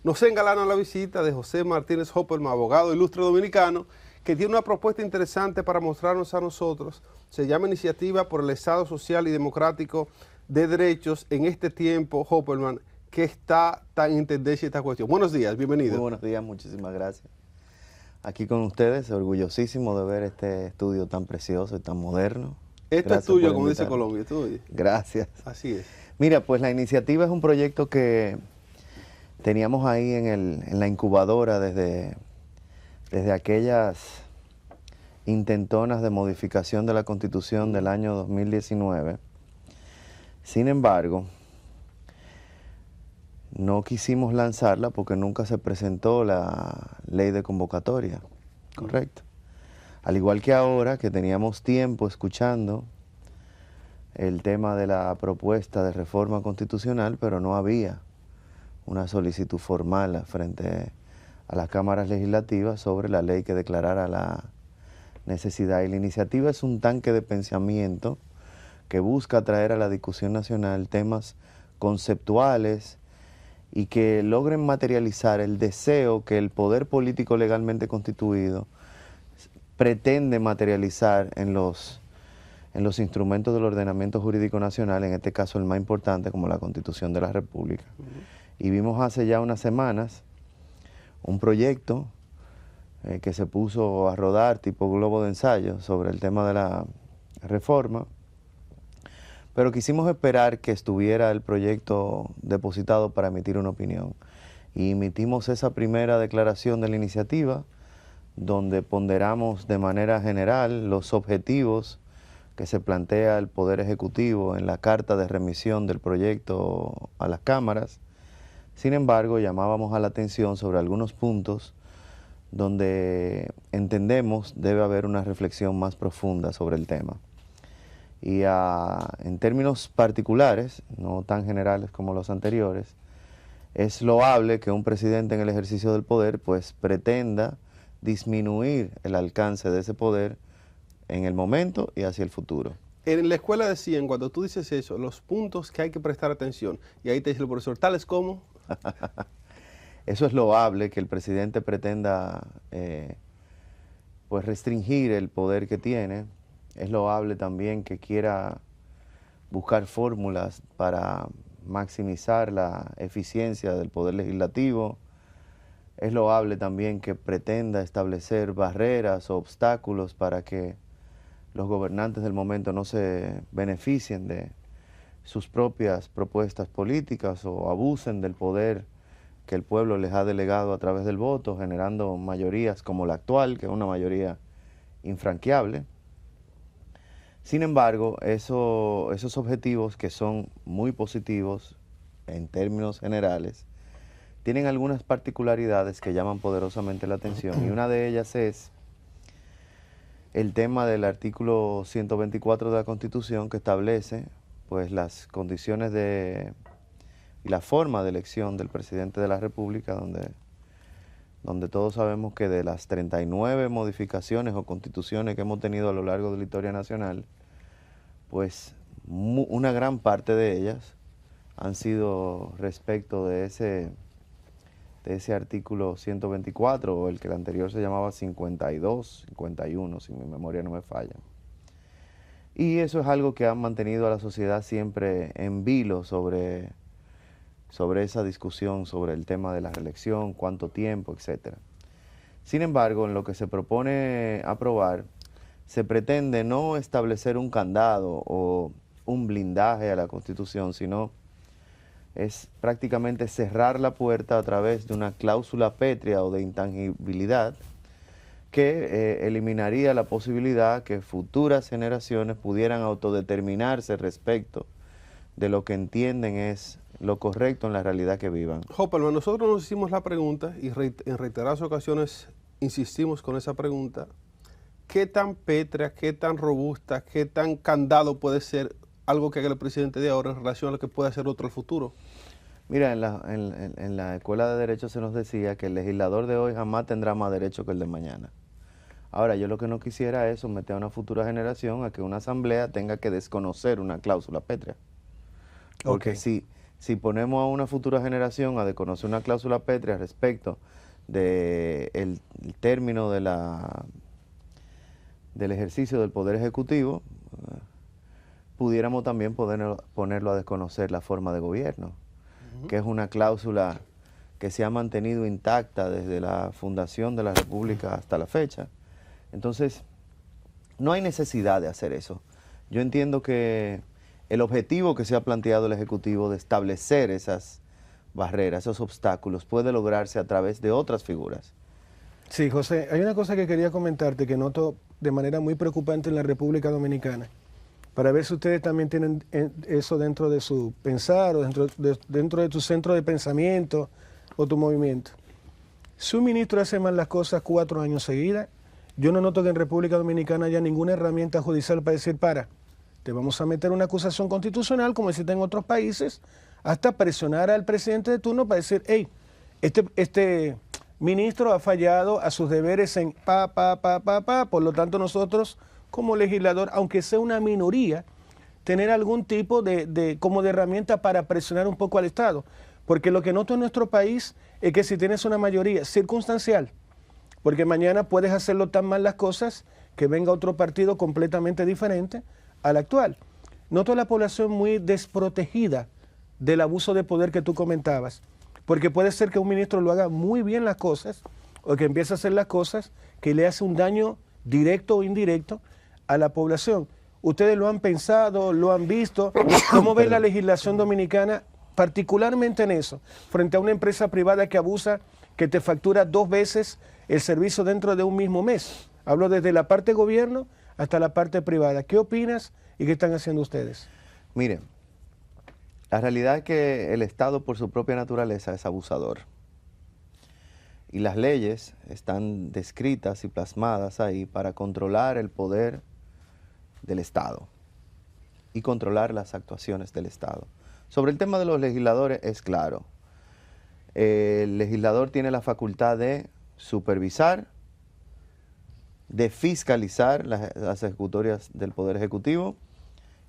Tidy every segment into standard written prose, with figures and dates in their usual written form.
Nos engalana la visita de José Martínez Hopperman, abogado ilustre dominicano, que tiene una propuesta interesante para mostrarnos a nosotros. Se llama Iniciativa por el Estado Social y Democrático de Derechos en este tiempo, Hopperman, que está tan en tendencia esta cuestión. Buenos días, bienvenido. Muy buenos días, muchísimas gracias. Aquí con ustedes, orgullosísimo de ver este estudio tan precioso y tan moderno. Esto es tuyo, como dice Colombia, es tuyo. Gracias. Así es. Mira, pues la iniciativa es un proyecto que teníamos ahí en la incubadora desde aquellas intentonas de modificación de la Constitución del año 2019. Sin embargo, no quisimos lanzarla porque nunca se presentó la ley de convocatoria, ¿correcto? Al igual que ahora, que teníamos tiempo escuchando el tema de la propuesta de reforma constitucional, pero no había una solicitud formal frente a las cámaras legislativas sobre la ley que declarara la necesidad. Y la iniciativa es un tanque de pensamiento que busca traer a la discusión nacional temas conceptuales y que logren materializar el deseo que el poder político legalmente constituido pretende materializar en los instrumentos del ordenamiento jurídico nacional, en este caso el más importante como la Constitución de la República. Y vimos hace ya unas semanas un proyecto que se puso a rodar tipo globo de ensayo sobre el tema de la reforma, pero quisimos esperar que estuviera el proyecto depositado para emitir una opinión. Y emitimos esa primera declaración de la iniciativa, donde ponderamos de manera general los objetivos que se plantea el Poder Ejecutivo en la carta de remisión del proyecto a las cámaras. Sin embargo, llamábamos a la atención sobre algunos puntos donde entendemos debe haber una reflexión más profunda sobre el tema. Y en términos particulares, no tan generales como los anteriores, es loable que un presidente en el ejercicio del poder pues pretenda disminuir el alcance de ese poder en el momento y hacia el futuro. En la escuela decían, cuando tú dices eso, los puntos que hay que prestar atención, y ahí te dice el profesor, tales como... Eso es loable, que el presidente pretenda pues restringir el poder que tiene. Es loable también que quiera buscar fórmulas para maximizar la eficiencia del poder legislativo. Es loable también que pretenda establecer barreras o obstáculos para que los gobernantes del momento no se beneficien de sus propias propuestas políticas o abusen del poder que el pueblo les ha delegado a través del voto, generando mayorías como la actual, que es una mayoría infranqueable. Sin embargo, esos objetivos, que son muy positivos en términos generales, tienen algunas particularidades que llaman poderosamente la atención, y una de ellas es el tema del artículo 124 de la Constitución, que establece pues las condiciones y la forma de elección del presidente de la República, donde todos sabemos que de las 39 modificaciones o constituciones que hemos tenido a lo largo de la historia nacional, pues una gran parte de ellas han sido respecto de ese artículo 124, o el que el anterior se llamaba 52, 51, si mi memoria no me falla. Y eso es algo que ha mantenido a la sociedad siempre en vilo sobre esa discusión, sobre el tema de la reelección, cuánto tiempo, etc. Sin embargo, en lo que se propone aprobar, se pretende no establecer un candado o un blindaje a la Constitución, sino es prácticamente cerrar la puerta a través de una cláusula pétrea o de intangibilidad que eliminaría la posibilidad que futuras generaciones pudieran autodeterminarse respecto de lo que entienden es lo correcto en la realidad que vivan. Hopperman, nosotros nos hicimos la pregunta y en reiteradas ocasiones insistimos con esa pregunta: ¿qué tan pétrea, qué tan robusta, qué tan candado puede ser algo que haga el presidente de ahora en relación a lo que puede hacer otro en el futuro? Mira, en la Escuela de Derecho se nos decía que el legislador de hoy jamás tendrá más derecho que el de mañana. Ahora, yo lo que no quisiera es someter a una futura generación a que una asamblea tenga que desconocer una cláusula pétrea. Porque si ponemos a una futura generación a desconocer una cláusula pétrea respecto de el término de del ejercicio del Poder Ejecutivo, pudiéramos también ponerlo a desconocer la forma de gobierno, que es una cláusula que se ha mantenido intacta desde la fundación de la República hasta la fecha. Entonces, no hay necesidad de hacer eso. Yo entiendo que el objetivo que se ha planteado el Ejecutivo de establecer esas barreras, esos obstáculos, puede lograrse a través de otras figuras. Sí, José, hay una cosa que quería comentarte que noto de manera muy preocupante en la República Dominicana, para ver si ustedes también tienen eso dentro de su pensar o dentro de tu centro de pensamiento o tu movimiento. Si un ministro hace mal las cosas 4 años seguidas, yo no noto que en República Dominicana haya ninguna herramienta judicial para decir, te vamos a meter una acusación constitucional, como existe en otros países, hasta presionar al presidente de turno para decir, hey, este ministro ha fallado a sus deberes en por lo tanto nosotros como legislador, aunque sea una minoría, tener algún tipo como de herramienta para presionar un poco al Estado. Porque lo que noto en nuestro país es que si tienes una mayoría circunstancial, porque mañana puedes hacerlo tan mal las cosas que venga otro partido completamente diferente al actual. Noto a la población muy desprotegida del abuso de poder que tú comentabas, porque puede ser que un ministro lo haga muy bien las cosas o que empiece a hacer las cosas que le hace un daño directo o indirecto a la población. Ustedes lo han pensado, lo han visto. ¿Cómo ven la legislación dominicana, particularmente en eso, frente a una empresa privada que abusa, que te factura 2 veces el servicio dentro de un mismo mes? Hablo desde la parte gobierno hasta la parte privada. ¿Qué opinas y qué están haciendo ustedes? Miren, la realidad es que el Estado por su propia naturaleza es abusador. Y las leyes están descritas y plasmadas ahí para controlar el poder del Estado y controlar las actuaciones del Estado. Sobre el tema de los legisladores es claro. El legislador tiene la facultad de supervisar, de fiscalizar las ejecutorias del Poder Ejecutivo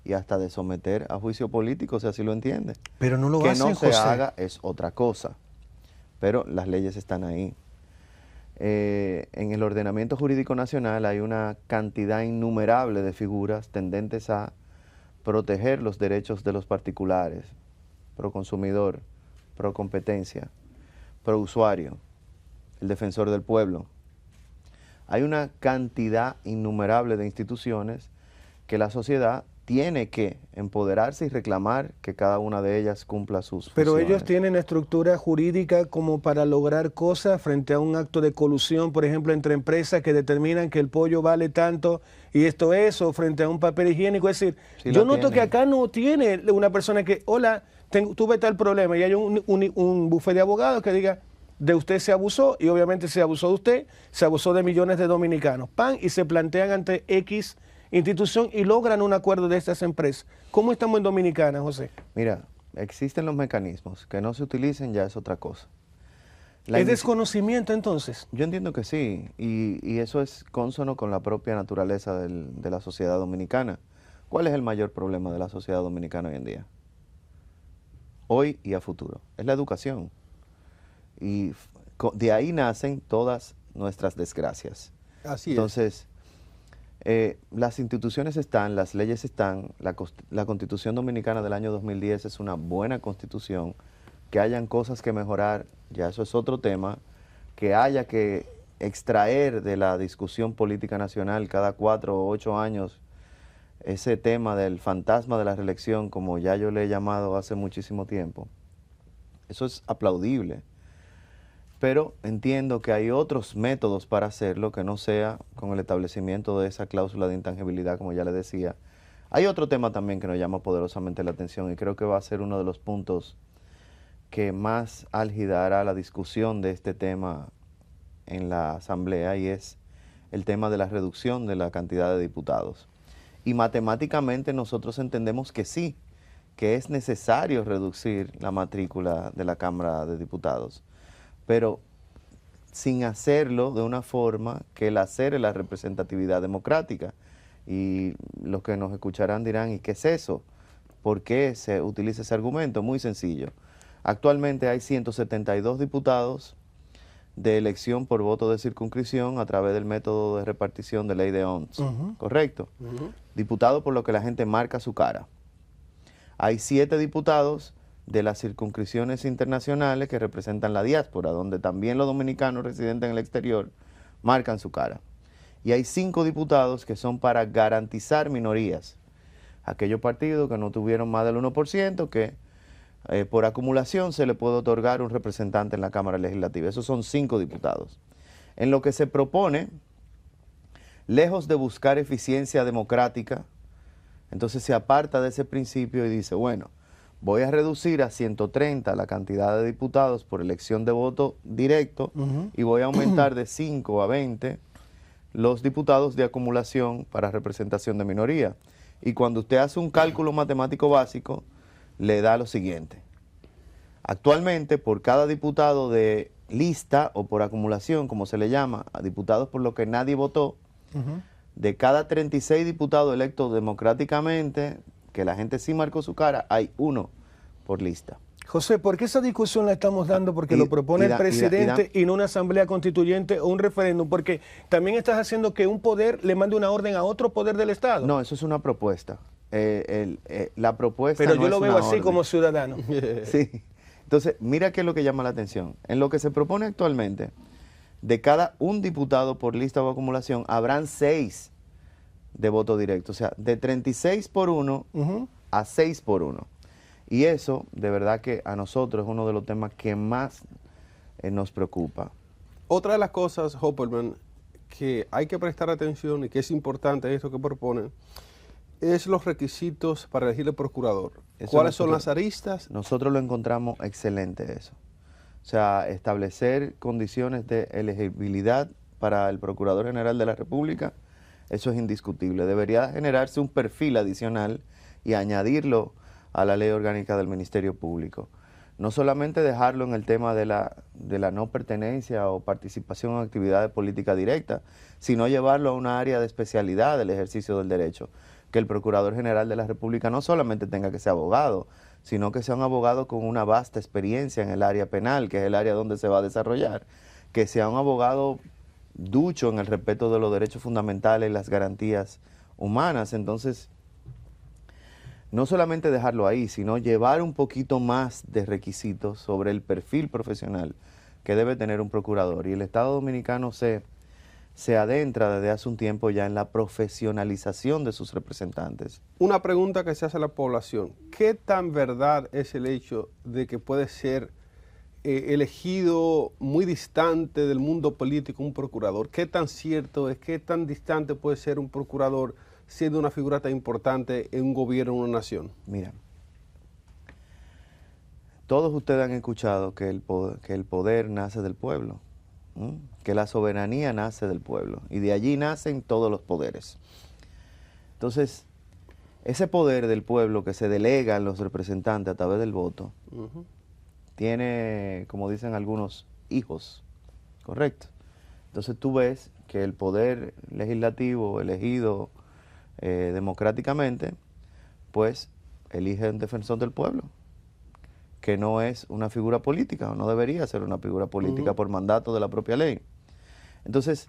y hasta de someter a juicio político, si así lo entiende. Pero no lo que hacen, no se José. haga es otra cosa, pero las leyes están ahí. En el ordenamiento jurídico nacional hay una cantidad innumerable de figuras tendentes a proteger los derechos de los particulares, pro consumidor, pro competencia, pro usuario, el defensor del pueblo. Hay una cantidad innumerable de instituciones que la sociedad tiene que empoderarse y reclamar que cada una de ellas cumpla sus Pero funciones. ellos tienen estructura jurídica como para lograr cosas frente a un acto de colusión, por ejemplo, entre empresas que determinan que el pollo vale tanto y esto es, o frente a un papel higiénico. Es decir, Sí yo lo noto tienen. que acá no tiene una persona que, hola, tuve tal problema, y hay un bufete de abogados que diga, de usted se abusó, y obviamente se abusó de usted, se abusó de millones de dominicanos. Y se plantean ante X institución y logran un acuerdo de estas empresas. ¿Cómo estamos en Dominicana, José? Mira, existen los mecanismos, que no se utilicen ya es otra cosa. ¿Es desconocimiento entonces? Yo entiendo que sí, y eso es cónsono con la propia naturaleza de la sociedad dominicana. ¿Cuál es el mayor problema de la sociedad dominicana hoy en día? Hoy y a futuro. Es la educación. Y de ahí nacen todas nuestras desgracias. Así es. Entonces, las instituciones están, las leyes están, la Constitución Dominicana del año 2010 es una buena constitución. Que hayan cosas que mejorar, ya eso es otro tema. Que haya que extraer de la discusión política nacional cada 4 o 8 años ese tema del fantasma de la reelección, como ya yo le he llamado hace muchísimo tiempo. Eso es aplaudible. Pero entiendo que hay otros métodos para hacerlo que no sea con el establecimiento de esa cláusula de intangibilidad, como ya le decía. Hay otro tema también que nos llama poderosamente la atención y creo que va a ser uno de los puntos que más álgida hará la discusión de este tema en la Asamblea, y es el tema de la reducción de la cantidad de diputados. Y matemáticamente nosotros entendemos que sí, que es necesario reducir la matrícula de la Cámara de Diputados, pero sin hacerlo de una forma que lacere la representatividad democrática. Y los que nos escucharán dirán, ¿y qué es eso? ¿Por qué se utiliza ese argumento? Muy sencillo. Actualmente hay 172 diputados de elección por voto de circunscripción a través del método de repartición de ley de Ons, ¿correcto? Diputados por lo que la gente marca su cara. Hay 7 diputados de las circunscripciones internacionales que representan la diáspora, donde también los dominicanos residentes en el exterior marcan su cara. Y hay 5 diputados que son para garantizar minorías. Aquellos partidos que no tuvieron más del 1%, que por acumulación se le puede otorgar un representante en la Cámara Legislativa. Esos son 5 diputados. En lo que se propone, lejos de buscar eficiencia democrática, entonces se aparta de ese principio y dice, bueno, voy a reducir a 130 la cantidad de diputados por elección de voto directo y voy a aumentar de 5 a 20 los diputados de acumulación para representación de minoría. Y cuando usted hace un cálculo matemático básico, le da lo siguiente. Actualmente, por cada diputado de lista o por acumulación, como se le llama, a diputados por los que nadie votó, de cada 36 diputados electos democráticamente, que la gente sí marcó su cara, hay 1 por lista. José, ¿por qué esa discusión la estamos dando? Porque lo propone el presidente y no una asamblea constituyente o un referéndum, porque también estás haciendo que un poder le mande una orden a otro poder del Estado. No, eso es una propuesta. La propuesta pero no yo lo es veo una así orden. como ciudadano. Sí. Entonces, mira qué es lo que llama la atención. En lo que se propone actualmente, de cada un diputado por lista o acumulación, habrán 6 de voto directo. O sea, de 36 por 1 a 6 por 1. Y eso, de verdad que a nosotros es uno de los temas que más nos preocupa. Otra de las cosas, Hopperman, que hay que prestar atención y que es importante esto que proponen, es los requisitos para elegir el procurador. ¿Cuáles son las aristas? Nosotros lo encontramos excelente eso. O sea, establecer condiciones de elegibilidad para el Procurador General de la República, eso es indiscutible. Debería generarse un perfil adicional y añadirlo a la ley orgánica del Ministerio Público. No solamente dejarlo en el tema de la no pertenencia o participación en actividades políticas directas, sino llevarlo a una área de especialidad del ejercicio del derecho. Que el Procurador General de la República no solamente tenga que ser abogado, sino que sea un abogado con una vasta experiencia en el área penal, que es el área donde se va a desarrollar. Que sea un abogado ducho en el respeto de los derechos fundamentales y las garantías humanas. Entonces, no solamente dejarlo ahí, sino llevar un poquito más de requisitos sobre el perfil profesional que debe tener un procurador. Y el Estado Dominicano se adentra desde hace un tiempo ya en la profesionalización de sus representantes. Una pregunta que se hace a la población. ¿Qué tan verdad es el hecho de que puede ser elegido muy distante del mundo político un procurador? ¿Qué tan cierto es, qué tan distante puede ser un procurador siendo una figura tan importante en un gobierno, en una nación? Mira, todos ustedes han escuchado que el poder nace del pueblo, que la soberanía nace del pueblo, y de allí nacen todos los poderes. Entonces, ese poder del pueblo que se delega en los representantes a través del voto, tiene, como dicen algunos, hijos, ¿correcto? Entonces tú ves que el poder legislativo elegido democráticamente, pues elige un defensor del pueblo, que no es una figura política, o no debería ser una figura política por mandato de la propia ley. Entonces,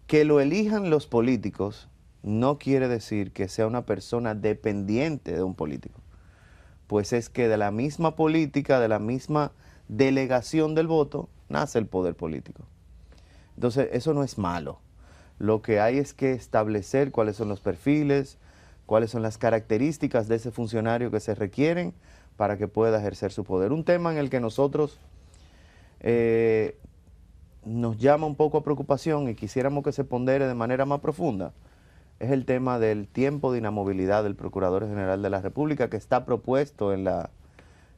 que lo elijan los políticos no quiere decir que sea una persona dependiente de un político, pues es que de la misma política, de la misma delegación del voto, nace el poder político. Entonces, eso no es malo. Lo que hay es que establecer cuáles son los perfiles, cuáles son las características de ese funcionario que se requieren para que pueda ejercer su poder. Un tema en el que nosotros nos llama un poco a preocupación y quisiéramos que se pondere de manera más profunda es el tema del tiempo de inamovilidad del Procurador General de la República, que está propuesto en la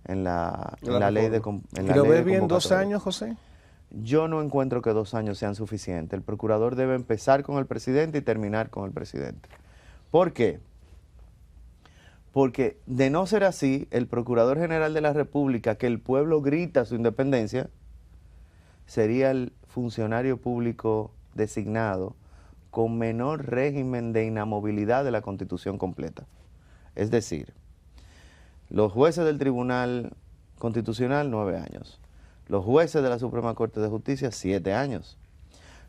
ley de convocatoria. ¿Lo ves bien 2 años, José? Yo no encuentro que 2 años sean suficientes. El procurador debe empezar con el presidente y terminar con el presidente. ¿Por qué? Porque de no ser así, el Procurador General de la República, que el pueblo grita su independencia, sería el funcionario público designado con menor régimen de inamovilidad de la Constitución completa. Es decir, Los jueces del Tribunal Constitucional, 9 años. Los jueces de la Suprema Corte de Justicia, 7 años.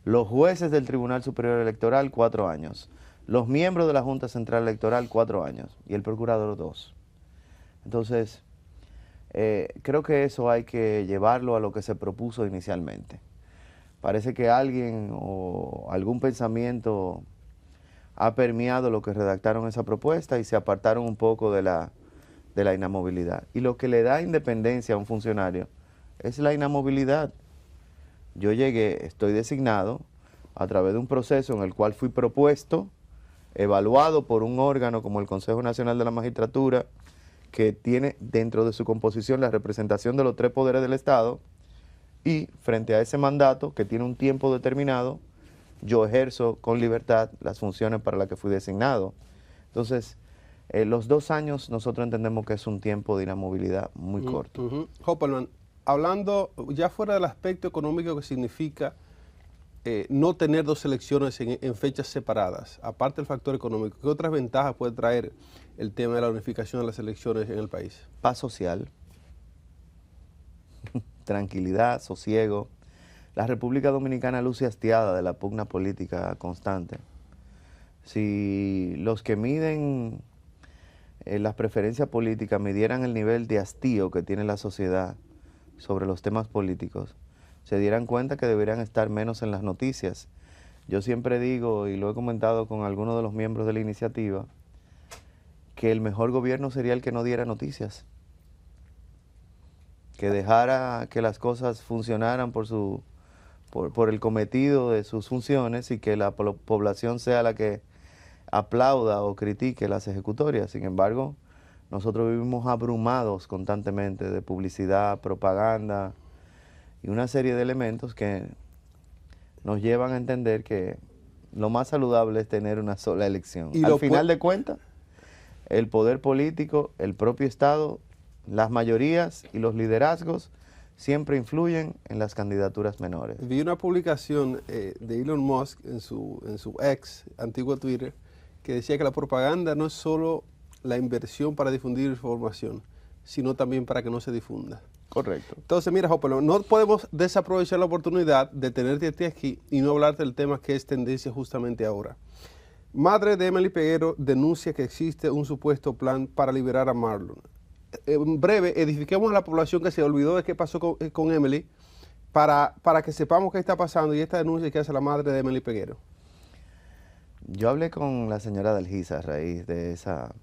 Los jueces del Tribunal Superior Electoral, 4 años. Los miembros de la Junta Central Electoral, 4 años. Y el procurador, 2. Entonces, creo que eso hay que llevarlo a lo que se propuso inicialmente. Parece que alguien o algún pensamiento ha permeado lo que redactaron esa propuesta y se apartaron un poco de la inamovilidad. Y lo que le da independencia a un funcionario es la inamovilidad. Yo llegué, estoy designado a través de un proceso en el cual fui propuesto, evaluado por un órgano como el Consejo Nacional de la Magistratura, que tiene dentro de su composición la representación de los 3 poderes del Estado, y frente a ese mandato, que tiene un tiempo determinado, yo ejerzo con libertad las funciones para las que fui designado. Entonces, los 2 años nosotros entendemos que es un tiempo de inamovilidad muy corto. Hopperman, hablando ya fuera del aspecto económico que significa no tener 2 elecciones en fechas separadas, aparte del factor económico, ¿qué otras ventajas puede traer el tema de la unificación de las elecciones en el país? Paz social, tranquilidad, sosiego. La República Dominicana luce hastiada de la pugna política constante. Si los que miden las preferencias políticas midieran el nivel de hastío que tiene la sociedad sobre los temas políticos, se dieran cuenta que deberían estar menos en las noticias. Yo siempre digo, y lo he comentado con algunos de los miembros de la iniciativa, que el mejor gobierno sería el que no diera noticias, que dejara que las cosas funcionaran por el cometido de sus funciones y que la población sea la que aplauda o critique las ejecutorias. Sin embargo, nosotros vivimos abrumados constantemente de publicidad, propaganda y una serie de elementos que nos llevan a entender que lo más saludable es tener una sola elección. Y al final de cuentas, el poder político, el propio Estado, las mayorías y los liderazgos siempre influyen en las candidaturas menores. Vi una publicación de Elon Musk en su ex, antiguo Twitter, que decía que la propaganda no es solo la inversión para difundir información, sino también para que no se difunda. Correcto. Entonces, mira, Hopperman, no podemos desaprovechar la oportunidad de tenerte aquí y no hablarte del tema que es tendencia justamente ahora. Madre de Emily Peguero denuncia que existe un supuesto plan para liberar a Marlon. En breve, edifiquemos a la población que se olvidó de qué pasó con Emily para que sepamos qué está pasando y esta denuncia que hace la madre de Emily Peguero. Yo hablé con la señora Dalgisa a raíz de esa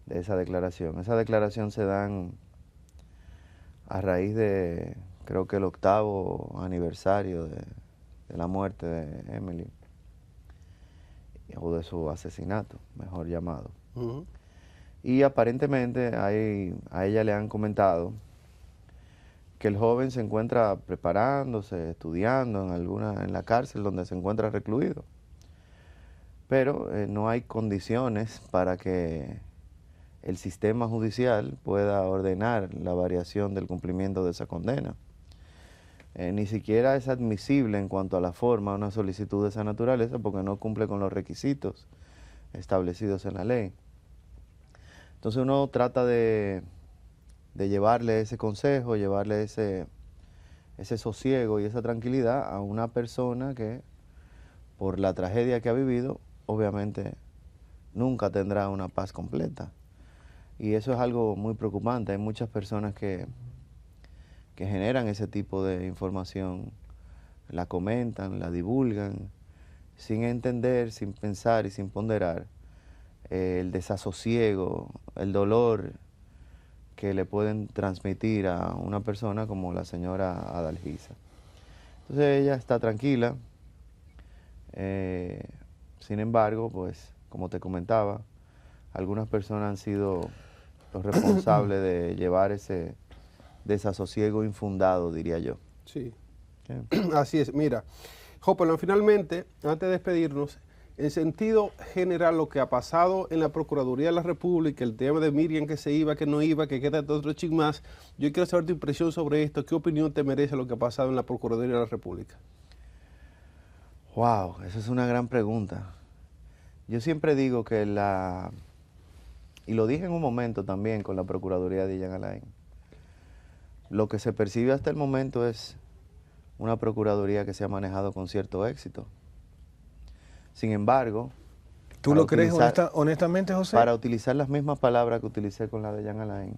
declaración. Esa declaración se dan a raíz de, creo que el 8º aniversario de la muerte de Emily, o de su asesinato, mejor llamado. Y aparentemente a ella le han comentado que el joven se encuentra preparándose, estudiando en la cárcel donde se encuentra recluido. Pero no hay condiciones para que el sistema judicial pueda ordenar la variación del cumplimiento de esa condena. Ni siquiera es admisible en cuanto a la forma una solicitud de esa naturaleza porque no cumple con los requisitos establecidos en la ley. Entonces uno trata de llevarle ese consejo, llevarle ese sosiego y esa tranquilidad a una persona que, por la tragedia que ha vivido, obviamente nunca tendrá una paz completa. Y eso es algo muy preocupante. Hay muchas personas que generan ese tipo de información, la comentan, la divulgan, sin entender, sin pensar y sin ponderar el desasosiego, el dolor que le pueden transmitir a una persona como la señora Adalgisa. Entonces ella está tranquila, sin embargo, pues como te comentaba, algunas personas han sido los responsables de llevar ese desasosiego infundado, diría yo. Sí, ¿Sí? Así es. Mira, Hopperman, finalmente, antes de despedirnos, en sentido general, lo que ha pasado en la Procuraduría de la República, el tema de Miriam que se iba, que no iba, que queda otro chic más, yo quiero saber tu impresión sobre esto. ¿Qué opinión te merece lo que ha pasado en la Procuraduría de la República? Wow, esa es una gran pregunta. Yo siempre digo que la y lo dije en un momento también con la Procuraduría de Jean Alain, lo que se percibe hasta el momento es una Procuraduría que se ha manejado con cierto éxito. Sin embargo, ¿tú lo crees honestamente, José? Para utilizar las mismas palabras que utilicé con la de Jean Alain,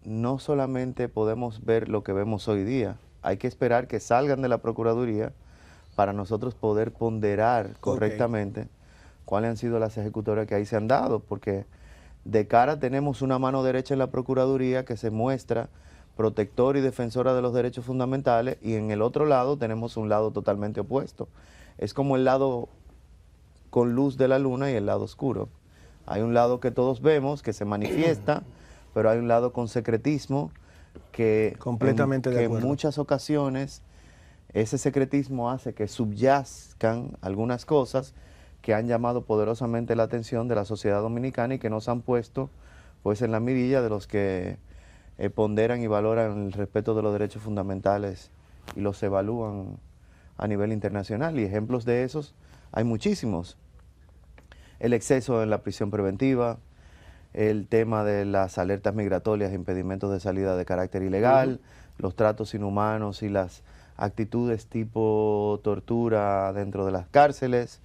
no solamente podemos ver lo que vemos hoy día, hay que esperar que salgan de la Procuraduría para nosotros poder ponderar correctamente cuáles han sido las ejecutorias que ahí se han dado, porque de cara tenemos una mano derecha en la Procuraduría que se muestra protectora y defensora de los derechos fundamentales, y en el otro lado tenemos un lado totalmente opuesto. Es como el lado con luz de la luna y el lado oscuro. Hay un lado que todos vemos, que se manifiesta, pero hay un lado con secretismo que, en muchas ocasiones ese secretismo hace que subyazcan algunas cosas que han llamado poderosamente la atención de la sociedad dominicana y que nos han puesto pues en la mirilla de los que ponderan y valoran el respeto de los derechos fundamentales y los evalúan a nivel internacional, y ejemplos de esos hay muchísimos. El exceso en la prisión preventiva, el tema de las alertas migratorias, impedimentos de salida de carácter ilegal, los tratos inhumanos y las actitudes tipo tortura dentro de las cárceles.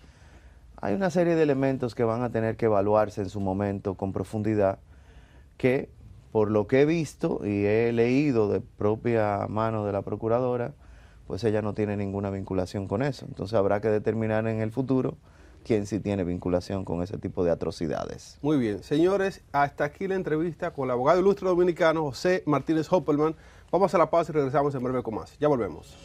Hay una serie de elementos que van a tener que evaluarse en su momento con profundidad, que por lo que he visto y he leído de propia mano de la Procuradora, pues ella no tiene ninguna vinculación con eso. Entonces habrá que determinar en el futuro quién sí tiene vinculación con ese tipo de atrocidades. Muy bien, señores, hasta aquí la entrevista con el abogado ilustre dominicano José Martínez Hoppelman. Vamos a la pausa y regresamos en breve con más. Ya volvemos.